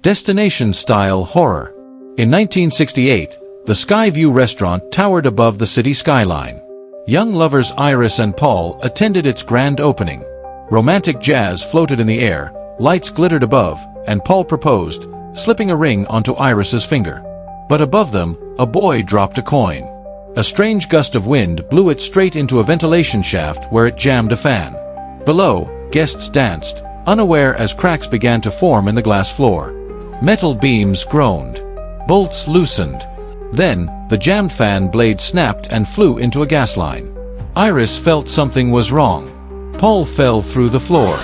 Destination-style horror. In 1968, the Skyview restaurant towered above the city skyline. Young lovers Iris and Paul attended its grand opening. Romantic jazz floated in the air, lights glittered above, and Paul proposed, slipping a ring onto Iris's finger. But above them, a boy dropped a coin. A strange gust of wind blew it straight into a ventilation shaft where it jammed a fan. Below, guests danced, unaware as cracks began to form in the glass floor. Metal beams groaned. Bolts loosened. Then, the jammed fan blade snapped and flew into a gas line. Iris felt something was wrong. Paul fell through the floor.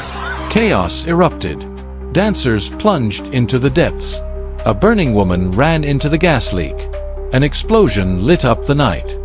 Chaos erupted. Dancers plunged into the depths. A burning woman ran into the gas leak. An explosion lit up the night.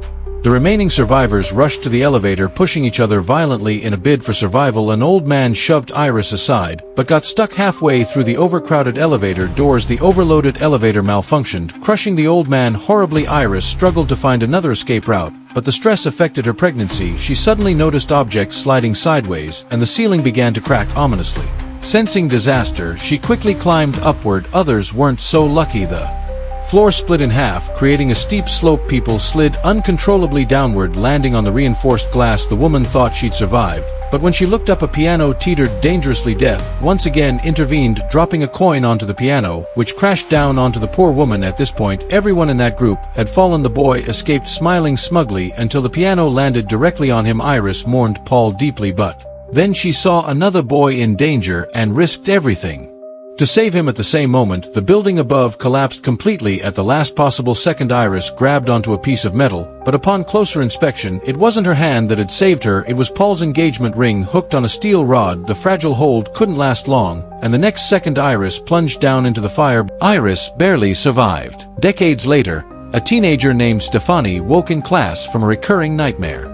The remaining survivors rushed to the elevator, pushing each other violently in a bid for survival. An old man shoved Iris aside, but got stuck halfway through the overcrowded elevator doors. The overloaded elevator malfunctioned, crushing the old man horribly. Iris struggled to find another escape route, but the stress affected her pregnancy. She suddenly noticed objects sliding sideways, and the ceiling began to crack ominously. Sensing disaster, she quickly climbed upward. Others weren't so lucky. The floor split in half, creating a steep slope. People slid uncontrollably downward, landing on the reinforced glass. The woman thought she'd survived, but when she looked up, a piano teetered dangerously. Death once again intervened, dropping a coin onto the piano, which crashed down onto the poor woman. At this point, everyone in that group had fallen. The boy escaped, smiling smugly, until the piano landed directly on him. Iris mourned Paul deeply, but then she saw another boy in danger and risked everything to save him. At the same moment, the building above collapsed completely. At the last possible second, Iris grabbed onto a piece of metal, but upon closer inspection, it wasn't her hand that had saved her. It was Paul's engagement ring hooked on a steel rod. The fragile hold couldn't last long, and the next second Iris plunged down into the fire. Iris barely survived. Decades later, a teenager named Stefani woke in class from a recurring nightmare.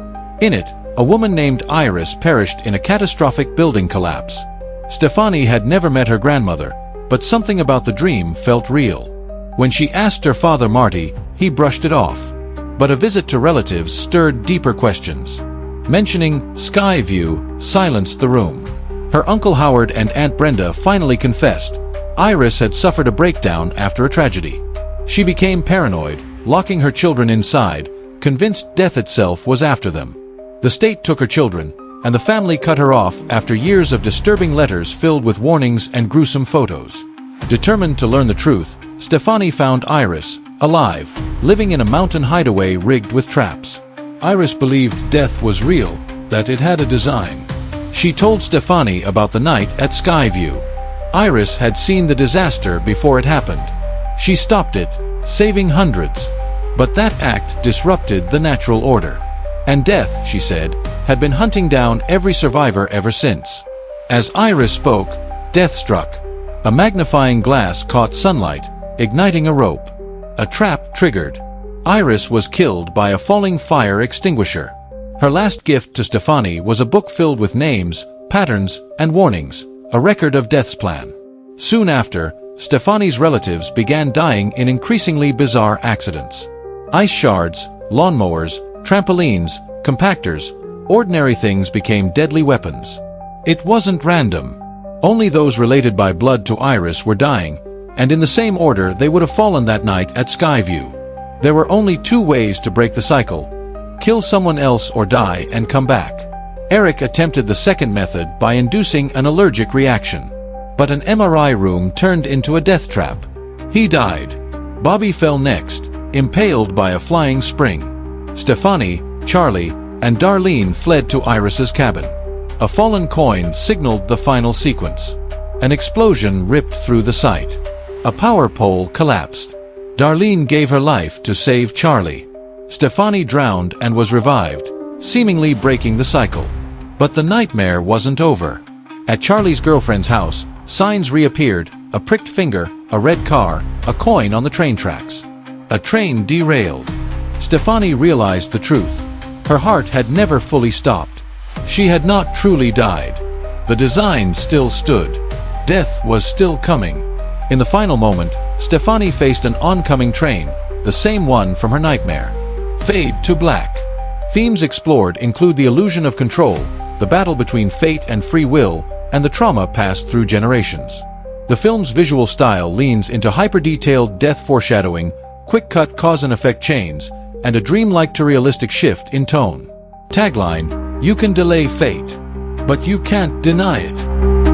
In it, a woman named Iris perished in a catastrophic building collapse. Stefani had never met her grandmother, but something about the dream felt real. When she asked her father Marty, he brushed it off. But a visit to relatives stirred deeper questions. Mentioning Skyview silenced the room. Her Uncle Howard and Aunt Brenda finally confessed. Iris had suffered a breakdown after a tragedy. She became paranoid, locking her children inside, convinced death itself was after them. The state took her children, and the family cut her off after years of disturbing letters filled with warnings and gruesome photos. Determined to learn the truth, Stefani found Iris, alive, living in a mountain hideaway rigged with traps. Iris believed death was real, that it had a design. She told Stefani about the night at Skyview. Iris had seen the disaster before it happened. She stopped it, saving hundreds. But that act disrupted the natural order. And death, she said, had been hunting down every survivor ever since. As Iris spoke, death struck. A magnifying glass caught sunlight, igniting a rope. A trap triggered. Iris was killed by a falling fire extinguisher. Her last gift to Stefani was a book filled with names, patterns, and warnings, a record of death's plan. Soon after, Stefani's relatives began dying in increasingly bizarre accidents. Ice shards, lawnmowers, trampolines, compactors, ordinary things became deadly weapons. It wasn't random. Only those related by blood to Iris were dying, and in the same order they would have fallen that night at Skyview. There were only two ways to break the cycle: kill someone else or die and come back. Eric attempted the second method by inducing an allergic reaction. But an MRI room turned into a death trap. He died. Bobby fell next, impaled by a flying spring. Stefani, Charlie, and Darlene fled to Iris's cabin. A fallen coin signaled the final sequence. An explosion ripped through the site. A power pole collapsed. Darlene gave her life to save Charlie. Stefani drowned and was revived, seemingly breaking the cycle. But the nightmare wasn't over. At Charlie's girlfriend's house, signs reappeared: a pricked finger, a red car, a coin on the train tracks. A train derailed. Stefani realized the truth. Her heart had never fully stopped. She had not truly died. The design still stood. Death was still coming. In the final moment, Stefani faced an oncoming train, the same one from her nightmare. Fade to black. Themes explored include the illusion of control, the battle between fate and free will, and the trauma passed through generations. The film's visual style leans into hyper-detailed death foreshadowing, quick-cut cause-and-effect chains, and a dreamlike to realistic shift in tone. Tagline: "You can delay fate, but you can't deny it."